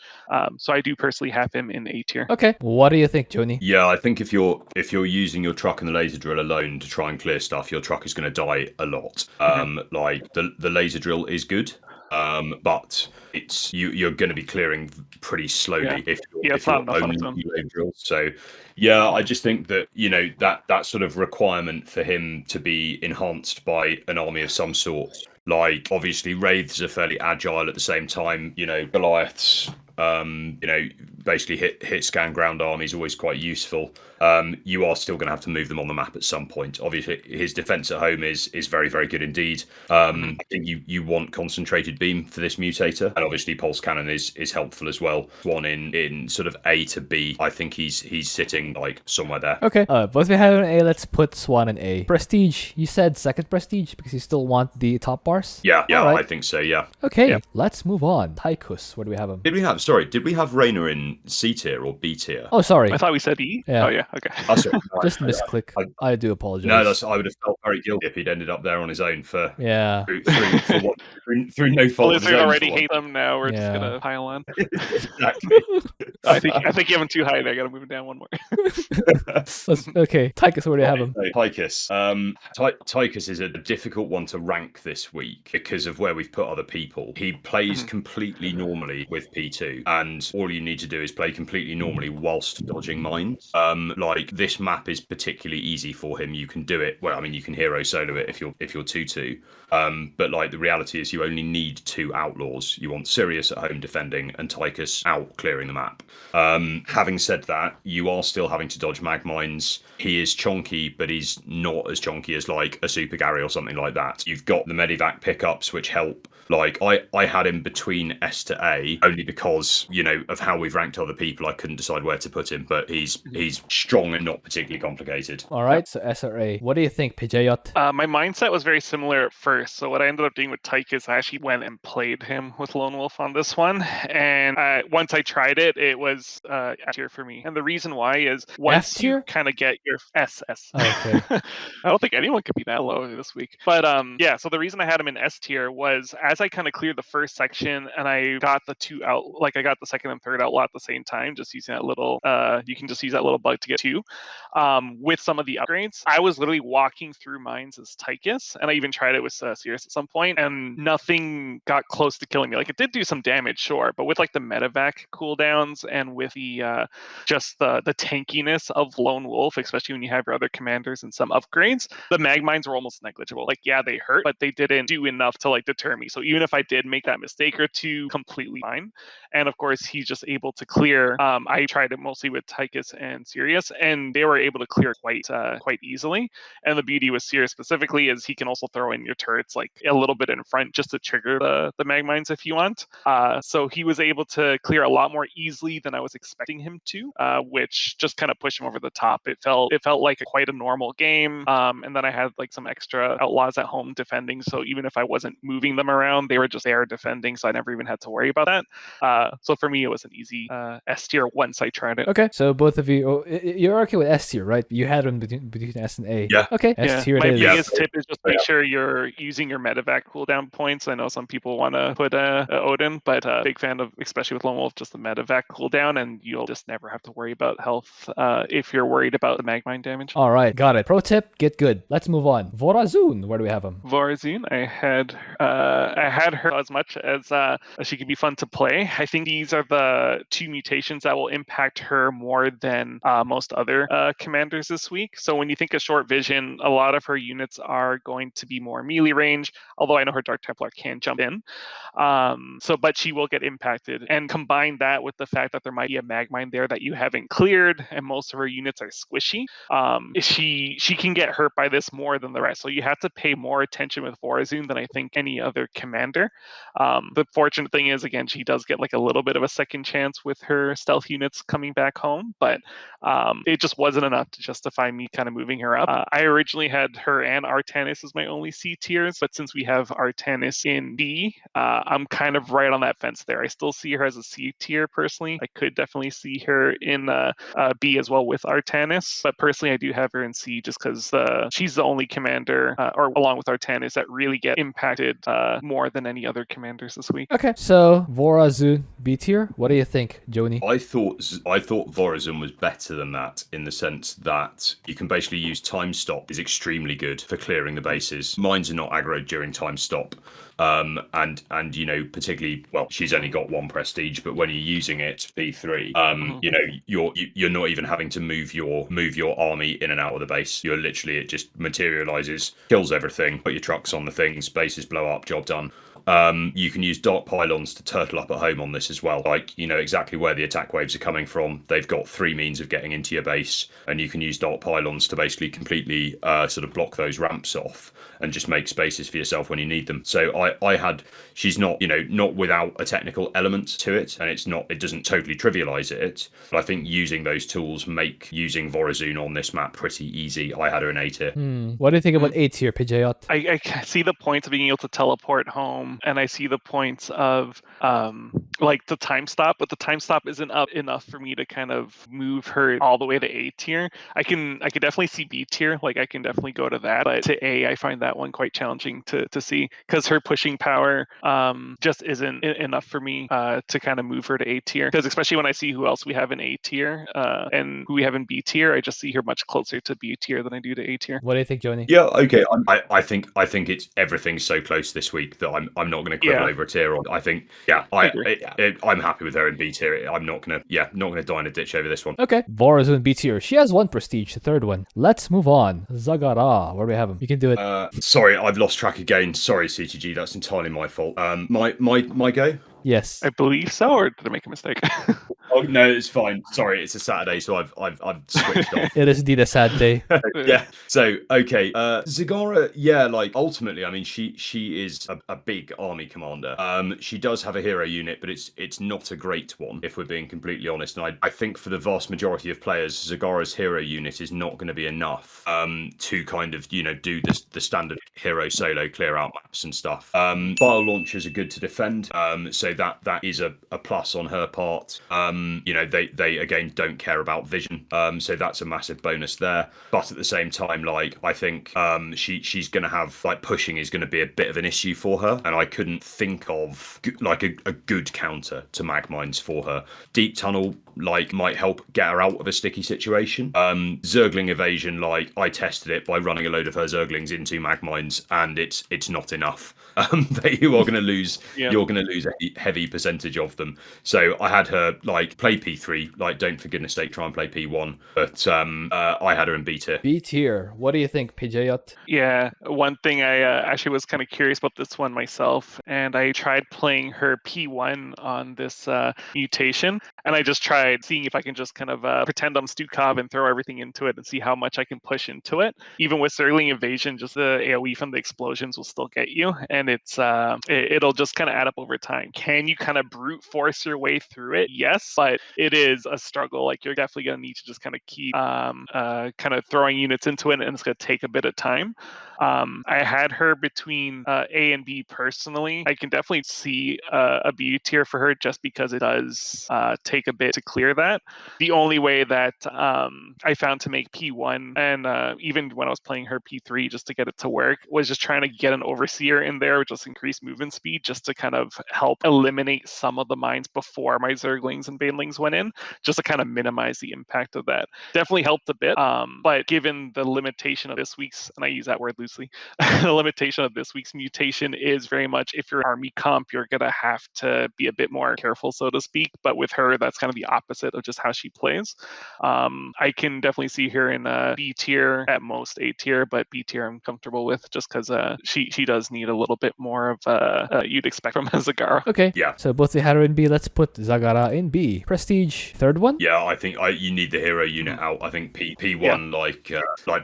Speaker 3: So I do personally have him in A tier.
Speaker 1: Okay, what do you think, Joni?
Speaker 4: Yeah, I think if you're using your truck and the laser drill alone to try and clear stuff, your truck is going to die a lot. Like the laser drill is good, but it's you're going to be clearing pretty slowly if you're only laser drills. So yeah, I just think that that sort of requirement for him to be enhanced by an army of some sort. Like obviously wraiths are fairly agile at the same time. Goliaths. Basically hit scan ground army is always quite useful. You are still going to have to move them on the map at some point. Obviously, his defense at home is very, very good indeed. I think you want concentrated beam for this mutator, and obviously pulse cannon is helpful as well. One in sort of A to B. I think he's sitting like somewhere there.
Speaker 1: Okay, both we have an A. Let's put Swann in A. Prestige. You said 2nd prestige because you still want the top bars.
Speaker 4: Yeah,
Speaker 1: right.
Speaker 4: I think so. Yeah.
Speaker 1: Okay, let's move on. Tychus, where do we have him?
Speaker 4: Did we have Raynor in C tier or B tier?
Speaker 1: Oh, sorry.
Speaker 3: I thought we said E.
Speaker 1: Yeah.
Speaker 3: Oh yeah. Okay.
Speaker 4: Oh, sorry.
Speaker 1: Just misclick. I do apologize.
Speaker 4: No, I would have felt very guilty if he'd ended up there on his own for
Speaker 1: Yeah.
Speaker 4: through no fault of his
Speaker 3: Blizzard
Speaker 4: own.
Speaker 3: already hate them. Now we're just
Speaker 1: Yeah.
Speaker 3: gonna pile on.
Speaker 4: Exactly.
Speaker 3: I think you have him too high. I gotta move him down one more.
Speaker 1: Okay, Tychus, where do you have him?
Speaker 4: Tychus. Tychus is a difficult one to rank this week because of where we've put other people. He plays completely normally with P2, and all you need to do is play completely normally whilst dodging mines. Like this map is particularly easy for him. You can do it. Well, I mean, you can hero solo it if you're 2-2. But like the reality is, you only need 2 outlaws. You want Sirius at home defending and Tychus out clearing the map. Having said that, you are still having to dodge mag mines. He is chonky, but he's not as chonky as like a Super Gary or something like that. You've got the Medivac pickups, which help. Like I had him between S to A only because, you know, of how we've ranked other people. I couldn't decide where to put him, but he's strong and not particularly complicated.
Speaker 1: All right, so S or A. What do you think, Pidgeot?
Speaker 3: My mindset was very similar at first. So what I ended up doing with Tychus, I actually went and played him with Lone Wolf on this one. And once I tried it, it was F tier for me. And the reason why is once you kind of get your SS.
Speaker 1: Okay.
Speaker 3: I don't think anyone could be that low this week. But yeah, so the reason I had him in S tier was as I kind of cleared the first section and I got the 2 out, like I got the second and third outlaw at the same time, just using that little, you can just use that little bug to get 2. With some of the upgrades, I was literally walking through mines as Tychus, and I even tried it with Sirius at some point, and nothing got close to killing me. Like it did do some damage, sure, but with like the Medivac cooldowns and with the just the tankiness of Lone Wolf, especially when you have your other commanders and some upgrades, the mag mines were almost negligible. Like yeah, they hurt, but they didn't do enough to like deter me. So even if I did make that mistake or 2, completely fine. And of course, he's just able to clear. I tried it mostly with Tychus and Sirius, and they were able to clear quite easily. And the beauty with Sirius specifically is he can also throw in your turrets like a little bit in front just to trigger the mag mines if you want. So he was able to clear a lot more easily than I was expecting him to, which just kind of pushed him over the top. It felt like quite a normal game. And then I had like some extra outlaws at home defending. So even if I wasn't moving them around, they were just there defending. So I never even had to worry about that. So for me, it was an easy S tier once I tried it.
Speaker 1: Okay, so both of you, you're okay with S tier, right? You had them between S and A.
Speaker 4: Yeah.
Speaker 1: Okay, S tier
Speaker 3: My
Speaker 1: it is.
Speaker 3: biggest tip is just make sure you're using your Medivac cooldown points. I know some people want to put Odin, but big fan of, especially with Lone Wolf, just the Medivac cooldown, and you'll just never have to worry about health if you're worried about the Magmine damage.
Speaker 1: All right, got it. Pro tip, get good. Let's move on. Vorazun, where do we have him?
Speaker 3: Vorazun, I had her as much as she could be fun to play. I think these are the 2 mutations that will impact her more than most other commanders this week. So when you think of short vision, a lot of her units are going to be more melee range, although I know her Dark Templar can jump in. But she will get impacted. And combine that with the fact that there might be a Magmine there that you haven't cleared, and most of her units are squishy, she can get hurt by this more than the rest. So you have to pay more attention with Vorazun than I think any other commander. The fortunate thing is, again, she does get like a little bit of a second chance with her stealth units coming back home, but it just wasn't enough to justify me kind of moving her up. I originally had her and Artanis as my only C tiers, but since we have Artanis in B, I'm kind of right on that fence there. I still see her as a C tier personally. I could definitely see her in B as well with Artanis, but personally I do have her in C just because she's the only commander, or along with Artanis, that really get impacted more than any other commanders this week.
Speaker 1: Okay, so Vorazun, B tier. What do you think, Joni?
Speaker 4: I thought Vorazun was better than that in the sense that you can basically use time stop is extremely good for clearing the bases. Mines are not aggroed during time stop. And you know, particularly, well, she's only got 1 prestige, but when you're using it B3, you know, you're not even having to move your army in and out of the base. You're literally, it just materializes, kills everything, put your trucks on the things, bases blow up, job done. You can use dark pylons to turtle up at home on this as well. Like, you know exactly where the attack waves are coming from. They've got 3 means of getting into your base, and you can use dark pylons to basically completely sort of block those ramps off and just make spaces for yourself when you need them. So she's not, you know, not without a technical element to it, and it doesn't totally trivialize it, but I think using those tools make using Vorazun on this map pretty easy. I had her in A tier.
Speaker 1: What do you think about A tier, Pidgeot?
Speaker 3: I see the point of being able to teleport home and I see the points of like the time stop, but the time stop isn't up enough for me to kind of move her all the way to A tier. I could definitely see B tier, like I can definitely go to that, but to A, I find that one quite challenging to see because her pushing power just isn't enough for me to kind of move her to A tier. Because especially when I see who else we have in A tier and who we have in B tier, I just see her much closer to B tier than I do to A tier.
Speaker 1: What do you think, Joni?
Speaker 4: Yeah, okay. I think it's everything's so close this week that I'm not going to quibble over a tier. I think I'm happy with her in B tier. I'm not going to die in a ditch over this one.
Speaker 1: Okay, Vorazun B tier. She has 1 prestige, the third one. Let's move on. Zagara, where do we have him? You can do it.
Speaker 4: Sorry, I've lost track again. Sorry, CTG, that's entirely my fault. My go.
Speaker 1: Yes.
Speaker 3: I believe so, or did I make a mistake?
Speaker 4: Oh no, it's fine. Sorry, it's a Saturday, so I've switched off.
Speaker 1: It is indeed a sad day.
Speaker 4: Yeah. So okay, Zagara. Yeah, like ultimately, I mean, she is a big army commander. She does have a hero unit, but it's not a great one, if we're being completely honest. And I think for the vast majority of players, Zagara's hero unit is not going to be enough to kind of do the standard hero solo clear out maps and stuff. Bile launchers are good to defend, so that is a plus on her part. They again don't care about vision, so that's a massive bonus there. But at the same time, like I think she's going to have like pushing is going to be a bit of an issue for her, and I couldn't think of like a good counter to mag mines for her. Deep tunnel like might help get her out of a sticky situation. Zergling evasion, like I tested it by running a load of her Zerglings into mag mines, and it's not enough. You are going to lose. You're going to lose a heavy percentage of them. So I had her like play P3, like don't for goodness sake try and play P1. But I had her in B tier.
Speaker 1: B tier. What do you think, PJyot?
Speaker 3: Yeah, one thing I actually was kind of curious about this one myself, and I tried playing her P1 on this mutation, and I just tried seeing if I can just kind of pretend I'm Stukov and throw everything into it and see how much I can push into it. Even with Zergling evasion, just the AoE from the explosions will still get you, and it'll just kind of add up over time. Can you kind of brute force your way through it? Yes, but it is a struggle. Like you're definitely going to need to just kind of keep kind of throwing units into it, and it's going to take a bit of time. I had her between A and B personally. I can definitely see a B tier for her just because it does take a bit to clear that. The only way that I found to make P1 and even when I was playing her P3 just to get it to work was just trying to get an overseer in there with just increased movement speed just to kind of help eliminate some of the mines before my Zerglings and Banelings went in, just to kind of minimize the impact of that. Definitely helped a bit, but given the limitation of this week's, and I use that word loosely, the limitation of this week's mutation is very much if you're army comp, you're going to have to be a bit more careful, so to speak. But with her, that's kind of the opposite of just how she plays. I can definitely see her in B tier, at most A tier, but B tier I'm comfortable with just because she does need a little bit more of you'd expect from a Zagara.
Speaker 1: Okay.
Speaker 4: Yeah.
Speaker 1: So both we had her in B. Let's put Zagara in B. Prestige, third one?
Speaker 4: Yeah, I think you need the hero unit out. I think P1, like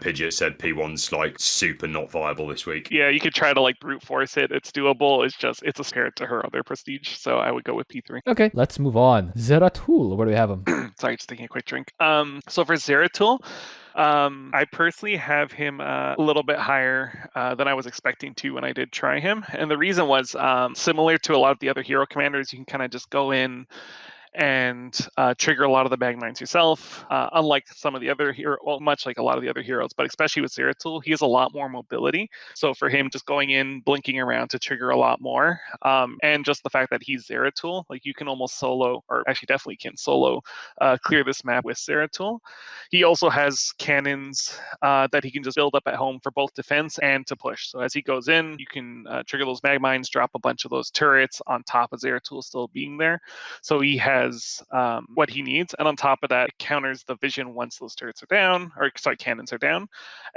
Speaker 4: Pidgeot said, P1's like super not viable this week.
Speaker 3: Yeah, you could try to like brute force it. It's doable. It's a spare to her other prestige. So I would go with P3.
Speaker 1: Okay, let's move on. Zeratul, where do we have him?
Speaker 3: Sorry, just taking a quick drink. So for Zeratul, I personally have him a little bit higher than I was expecting to when I did try him. And the reason was similar to a lot of the other hero commanders, you can kind of just go in and trigger a lot of the bag mines yourself. Unlike some of the other much like a lot of the other heroes, but especially with Zeratul, he has a lot more mobility. So for him, just going in, blinking around to trigger a lot more, and just the fact that he's Zeratul, like you can almost solo, or actually definitely can solo, clear this map with Zeratul. He also has cannons that he can just build up at home for both defense and to push. So as he goes in, you can trigger those mag mines, drop a bunch of those turrets on top of Zeratul still being there. So he has what he needs, and on top of that, it counters the vision once those turrets are down, or sorry, cannons are down.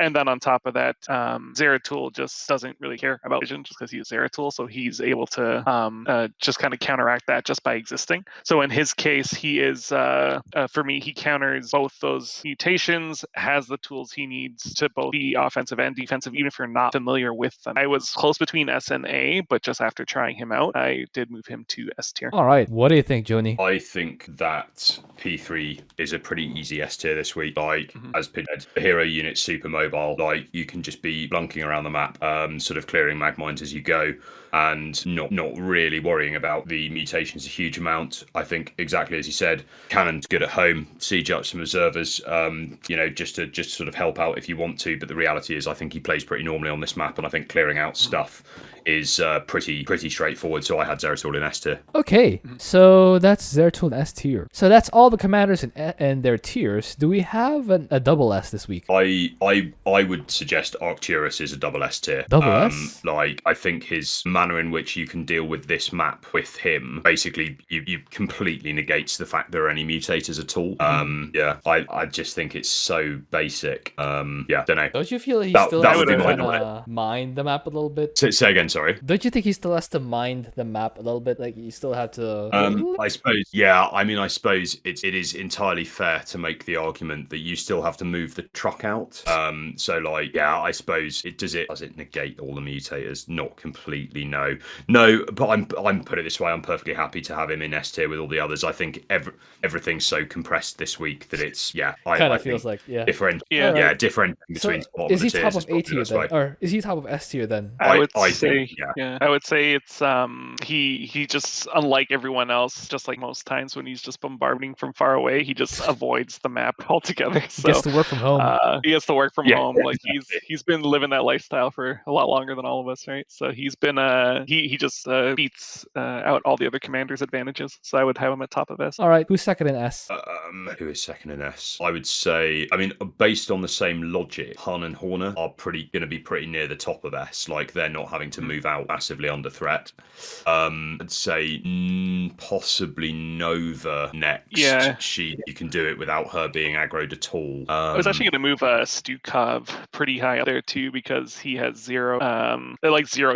Speaker 3: And then on top of that, Zeratul just doesn't really care about vision just because he's Zeratul, so he's able to just kind of counteract that just by existing. So in his case, he is for me, he counters both those mutations, has the tools he needs to both be offensive and defensive, even if you're not familiar with them. I was close between S and A, but just after trying him out, I did move him to S tier.
Speaker 1: All right, what do you think, Joni?
Speaker 4: I think that P3 is a pretty easy S tier this week. Like, as Pid said, the hero unit's super mobile. Like, you can just be blunking around the map, sort of clearing mag mines as you go. and not really worrying about the mutations a huge amount. I think exactly as you said, Cannon's good at home, siege up some observers, just to sort of help out if you want to. But the reality is, I think he plays pretty normally on this map, and I think clearing out stuff is pretty straightforward. So I had Zeratul in S tier.
Speaker 1: Okay, so that's Zeratul in S tier. So that's all the commanders and their tiers. Do we have a double S this week?
Speaker 4: I would suggest Arcturus is a double S tier.
Speaker 1: Double S?
Speaker 4: Like, I think his manner in which you can deal with this map with him, basically, you completely negates the fact there are any mutators at all. Yeah, I just think it's so basic. Don't know.
Speaker 1: Don't you feel he still
Speaker 4: that
Speaker 1: has
Speaker 4: would
Speaker 1: to
Speaker 4: be my
Speaker 1: kind of mind the map a little bit?
Speaker 4: Say again, sorry.
Speaker 1: Don't you think he still has to mind the map a little bit? Like, you still have to...
Speaker 4: I suppose, yeah. I mean, I suppose it is entirely fair to make the argument that you still have to move the truck out. So, like, yeah, I suppose does it negate all the mutators? Not completely, no. But I'm put it this way. I'm perfectly happy to have him in S tier with all the others. I think everything's so compressed this week that it's
Speaker 1: kind of feels like
Speaker 4: different.
Speaker 1: Right.
Speaker 4: Different between.
Speaker 1: So is he top of A tier then, or is he top of S tier then?
Speaker 3: I would say,
Speaker 4: think,
Speaker 3: I would say it's he just, unlike everyone else, just like most times when he's just bombarding from far away, he just avoids the map altogether. So
Speaker 1: He gets to work from home.
Speaker 3: he gets to work from home. Like
Speaker 4: exactly.
Speaker 3: he's been living that lifestyle for a lot longer than all of us, right? So he's been he just beats out all the other commanders' advantages. So I would have him at top of S.
Speaker 1: All right, who's second in S?
Speaker 4: Who is second in S? I would say, I mean, based on the same logic, Han and Horner are going to be pretty near the top of S. Like, they're not having to move out massively under threat. I'd say possibly Nova next.
Speaker 3: Yeah.
Speaker 4: You can do it without her being aggroed at all.
Speaker 3: I was actually going to move Stukov pretty high up there too, because he has zero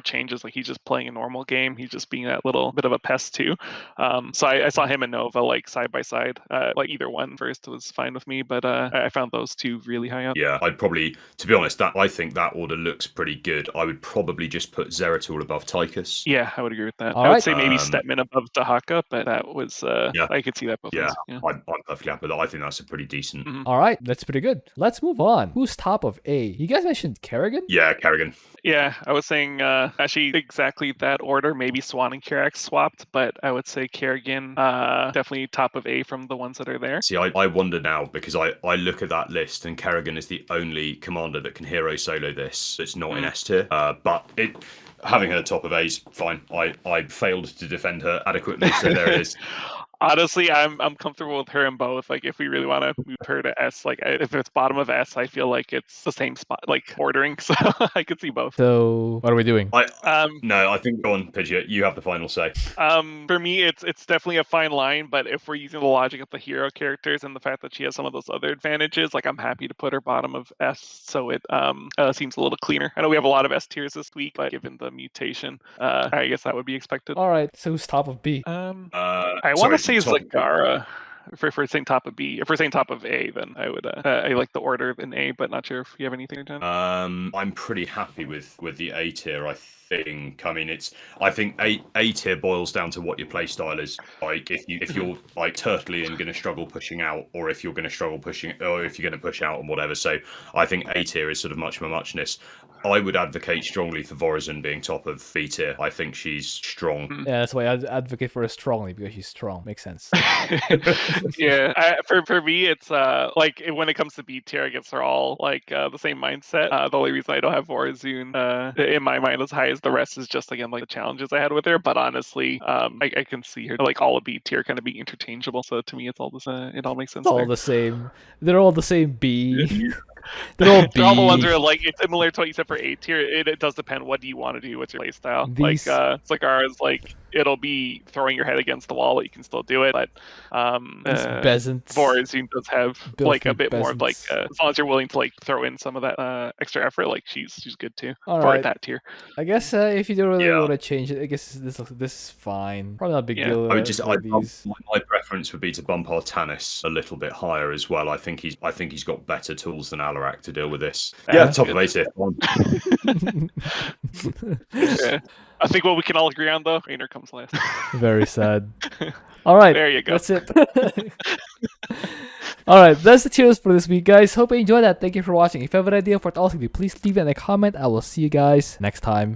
Speaker 3: changes. Like, he's just playing a normal game. He's just being that little bit of a pest too. So I saw him and Nova like side by side. Like, either one first was fine with me, but I found those two really high up.
Speaker 4: Yeah, I'd probably, to be honest, I think that order looks pretty good. I would probably just put Zeratul above Tychus.
Speaker 3: Yeah, I would agree with that.
Speaker 1: All
Speaker 3: I would
Speaker 1: right.
Speaker 3: say maybe Stetmann above Dehaka, but that was I could see that both ways. Yeah.
Speaker 4: I'm perfectly happy with that. I think that's a pretty decent.
Speaker 1: All right, that's pretty good. Let's move on. Who's top of A? You guys mentioned Kerrigan?
Speaker 4: Yeah, Kerrigan.
Speaker 3: Yeah, I was saying actually exactly that order. Maybe Swann and Karax swapped, but I would say Kerrigan definitely top of A from the ones that are there.
Speaker 4: See, I wonder now, because I look at that list and Kerrigan is the only commander that can hero solo this that's not in S tier. But having her top of A is fine. I failed to defend her adequately, so there it is.
Speaker 3: Honestly, I'm comfortable with her in both. Like, if we really want to move her to S, like if it's bottom of S, I feel like it's the same spot, like ordering. So I could see both.
Speaker 1: So what are we doing?
Speaker 4: No, I think go on, Pidgeot. You have the final say.
Speaker 3: For me, it's definitely a fine line. But if we're using the logic of the hero characters and the fact that she has some of those other advantages, like, I'm happy to put her bottom of S. So it seems a little cleaner. I know we have a lot of S tiers this week, but given the mutation, I guess that would be expected.
Speaker 1: All right, so who's top of B?
Speaker 3: I want to say Zagara. If we're saying top of B, if we're saying top of A, then I would. I like the order in A, but not sure if you have anything, John.
Speaker 4: I'm pretty happy with the A tier. I think. I mean, I think A tier boils down to what your play style is. Like, if you're like turtly and going to struggle pushing out, or if you're going to struggle pushing, or if you're going to push out and whatever. So I think A tier is sort of much more muchness. I would advocate strongly for Vorazun being top of B tier. I think she's strong.
Speaker 1: Yeah, that's why I advocate for her strongly, because she's strong. Makes sense.
Speaker 3: Yeah, for me, it's like when it comes to B tier, I guess they're all like the same mindset. The only reason I don't have Vorazun in my mind as high as the rest is just, again, like the challenges I had with her. But honestly, I can see her like all of B tier kind of be interchangeable. So to me, it's all it all makes sense.
Speaker 1: It's all the same. They're all the same B. They're all B.
Speaker 3: They're all the ones that are like, it's similar to what you said for A tier. It does depend. What do you want to do? What's your play style?
Speaker 1: These...
Speaker 3: Like Zagara's like, it'll be throwing your head against the wall, but you can still do it. But Vorazun does have like a bit more of like, as long as you're willing to like throw in some of that extra effort, like she's good too for that tier.
Speaker 1: I guess if you don't really want to change it, I guess this is fine. Probably not a big deal.
Speaker 4: I would just my preference would be to bump Artanis a little bit higher as well. I think he's got better tools than Alarak to deal with this. Top of A tier.
Speaker 3: I think what we can all agree on, though, Raynor comes last.
Speaker 1: Very sad. All right,
Speaker 3: there you go.
Speaker 1: That's it. All right, that's the tiers for this week, guys. Hope you enjoyed that. Thank you for watching. If you have an idea for what else to do, please leave it in a comment. I will see you guys next time.